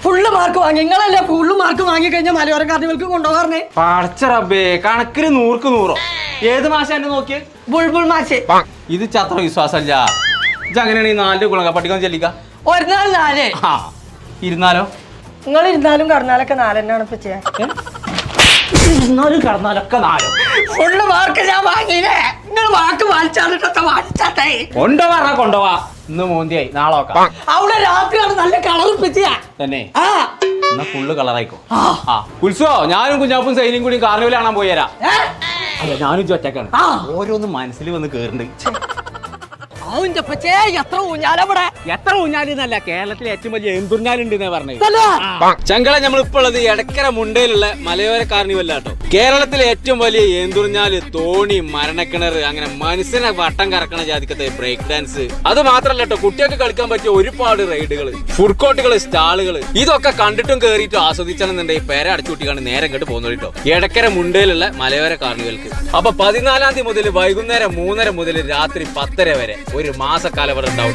Full mark വാങ്ങി നിങ്ങളല്ലേ full mark വാങ്ങി കഴിഞ്ഞാൽ മലയോര കാർണിവൽക്ക് കൊണ്ടുപോകാറേ. പടച്ചറബേ കണക്കിന് 100ക്ക് 100. ഏത് മാസം എന്നെ നോക്കിയ ബുൾബുൾ മാഷ്. ഇത് ചത്ര വിശ്വാസമല്ല. ഇത് അങ്ങനെയാണ് ഈ 4 കുളങ്ക പഠിക്കാൻ ചെല്ലിക്ക. ഒരു നാൾ 4. ഇരുന്നാലോ? നിങ്ങൾ ഇരുന്നാലും കടന്നാലൊക്കെ 4 തന്നെയാണ് ഇപ്പൊ ചെയ്യാൻ. ഇരുന്നാലും കടന്നാലൊക്കെ 4. ഫുള്ള് മാർക്ക് ഞാൻ വാങ്ങിയില്ലേ. നിങ്ങൾ വാക്ക് വാങ്ങിച്ചാട്ടെ കൊണ്ടുപോവാ കൊണ്ടുപോവാ. ഇന്ന് മോന്തിയായി നാളെ നോക്കാം. അവിടെ രാത്രിയാണ് നല്ല കളർ പിച്ചിയാ തന്നെ. എന്നാ ഫുള്ള് കളറായിക്കോ. ഉത്സവോ ഞാനും കുഞ്ഞാപ്പും സൈനിയും കൂടി കാർണിവൽ കാണാൻ പോയി തരാം. അല്ല ഞാനും ഒറ്റക്കാണ്. ഓരോന്ന് മനസ്സിൽ വന്ന് കേറുന്നുണ്ട്. എത്ര ഊഞ്ഞാലവിടെ. എത്ര ഊഞ്ഞാലിന്നല്ല കേരളത്തിലെ ഏറ്റവും വലിയ എന്തുഞ്ഞാലുണ്ട് എന്നാ പറഞ്ഞത്. ചങ്കള നമ്മളിപ്പോ ഉള്ളത് എടക്കര മുണ്ടയിലുള്ള മലയോര കാർണിവല്ലാട്ടോ. കേരളത്തിലെ ഏറ്റവും വലിയ ഏന്തുറിഞ്ഞാല്, തോണി, മരണക്കിണർ, അങ്ങനെ മനുഷ്യനെ വട്ടം കറക്കണ ജാതിക്കത്തെ ബ്രേക്ക് ഡാൻസ്. അത് മാത്രല്ല കേട്ടോ, കുട്ടികൾക്ക് കളിക്കാൻ പറ്റിയ ഒരുപാട് റൈഡുകൾ, ഫുഡ് കോർട്ടുകൾ, സ്റ്റാളുകൾ, ഇതൊക്കെ കണ്ടിട്ടും കേറിയിട്ടും ആസ്വദിച്ചാണെന്നുണ്ടെങ്കിൽ പേരെ അടച്ചുകൂട്ടിക്കാണ് നേരം കേട്ട് പോകുന്നത് കേട്ടോ എടക്കര മുണ്ടയിലുള്ള മലയോര കാർണിവൽക്ക്. അപ്പൊ 14-ാം തീയതി മുതൽ വൈകുന്നേരം 3:30 മുതൽ രാത്രി 10:00 വരെ ഒരു മാസക്കാലം ഇവിടെ ഉണ്ടാവും.